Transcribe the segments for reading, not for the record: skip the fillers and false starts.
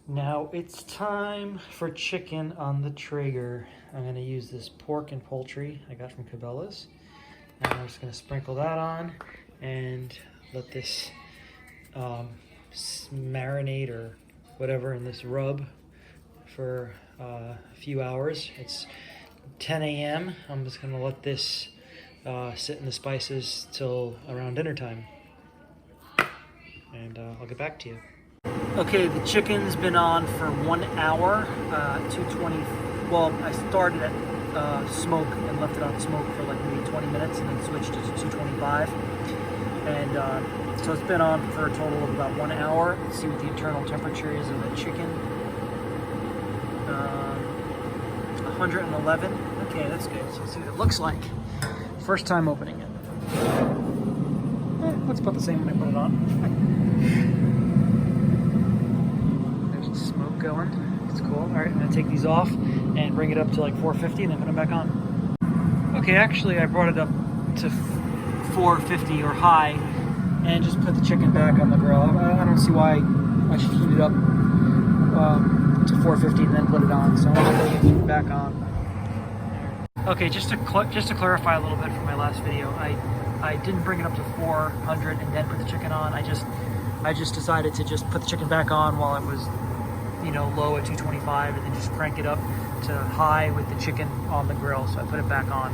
Now it's time for chicken on the Traeger. I'm going to use this pork and poultry I got from Cabela's. And I'm just going to sprinkle that on and let this marinate or whatever in this rub for a few hours. It's 10 a.m. I'm just going to let this sit in the spices till around dinner time. And I'll get back to you. Okay, the chicken's been on for 1 hour, 220. Well, I started at smoke and left it on smoke for like maybe 20 minutes and then switched to 225. And so it's been on for a total of about 1 hour. Let's see what the internal temperature is of the chicken. 111. Okay, that's good. So let's see what it looks like. First time opening it. Looks about the same when I put it on. Smoke going. It's cool. All right, I'm gonna take these off and bring it up to like 450 and then put them back on. Okay, actually I brought it up to 450 or high and just put the chicken back on the grill. I don't see why I should heat it up to 450 and then put it on. So I'm gonna put it back on. Okay, just to clarify a little bit from my last video, I didn't bring it up to 400 and then put the chicken on. I just decided to just put the chicken back on while it was, you know, low at 225 and then just crank it up to high with the chicken on the grill. So I put it back on.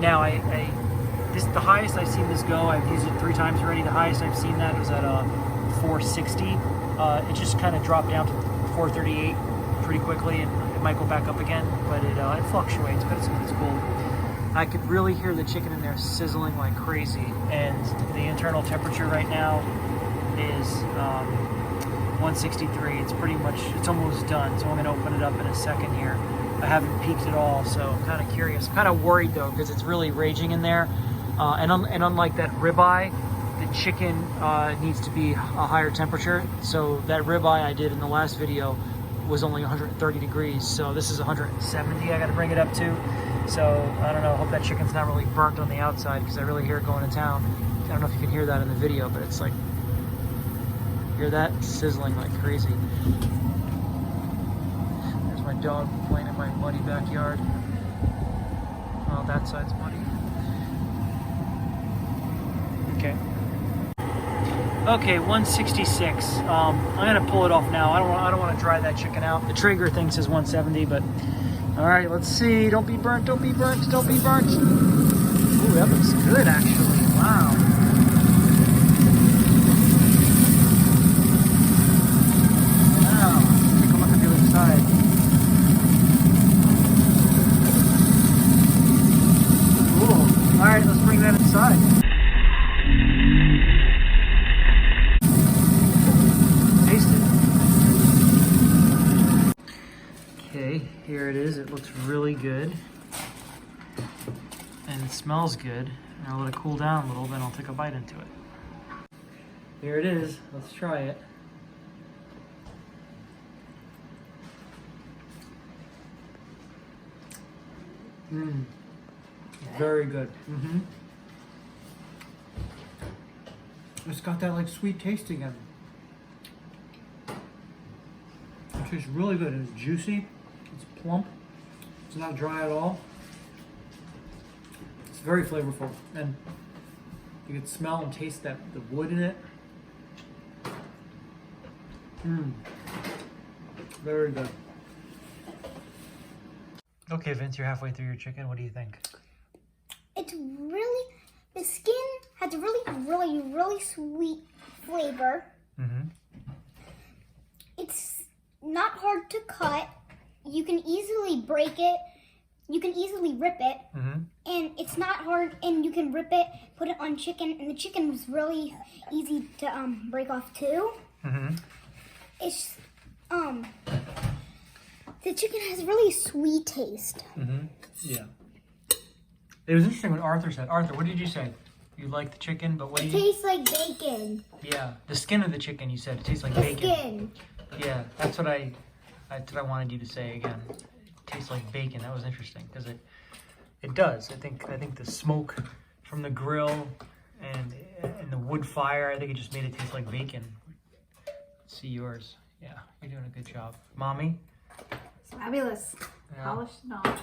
Now this the highest I've seen this go. I've used it 3 times already. The highest I've seen that was at 460. It just kind of dropped down to 438 pretty quickly, and it might go back up again, but it fluctuates, but it's cool. I could really hear the chicken in there sizzling like crazy, and the internal temperature right now is 163. It's pretty much, it's almost done, so I'm going to open it up in a second here. I haven't peeked at all, so I'm kind of curious. I'm kind of worried though, because it's really raging in there, and unlike that ribeye, the chicken needs to be a higher temperature. So that ribeye I did in the last video was only 130 degrees, so this is 170 I got to bring it up to. So I don't know, I hope that chicken's not really burnt on the outside, because I really hear it going to town. I don't know if you can hear that in the video, but it's like, hear that sizzling like crazy. There's my dog playing in my muddy backyard. Well, that side's muddy. Okay. Okay, 166. I'm gonna pull it off now. I don't want to dry that chicken out. The Traeger thing says 170, but all right, let's see. Don't be burnt. Don't be burnt. Don't be burnt. Ooh, that looks good actually. Wow. Wow. Take a look at the other side. Cool. All right, let's bring that inside. Okay, here it is. It looks really good. And it smells good. And I'll let it cool down a little, then I'll take a bite into it. Here it is. Let's try it. Very good. It's got that like sweet taste again. It tastes really good. It's juicy. It's plump. It's not dry at all. It's very flavorful, and you can smell and taste the wood in it. Very good. Okay, Vince, you're halfway through your chicken. What do you think? It's really, the skin has a really sweet flavor. It's not hard to cut. You can easily break it. You can easily rip it. And it's not hard, and you can rip it, put it on chicken, and the chicken was really easy to break off too. It's the chicken has really sweet taste. Yeah. It was interesting what Arthur said. Arthur, what did you say? You like the chicken, but what do you... It tastes like bacon. Yeah, the skin of the chicken, you said. It tastes like bacon. Skin. Yeah, that's what I wanted you to say again. It tastes like bacon. That was interesting, because it does. I think the smoke from the grill and the wood fire, I think it just made it taste like bacon. Let's see yours. Yeah, you're doing a good job. Mommy? It's fabulous. Yeah. Polished and all.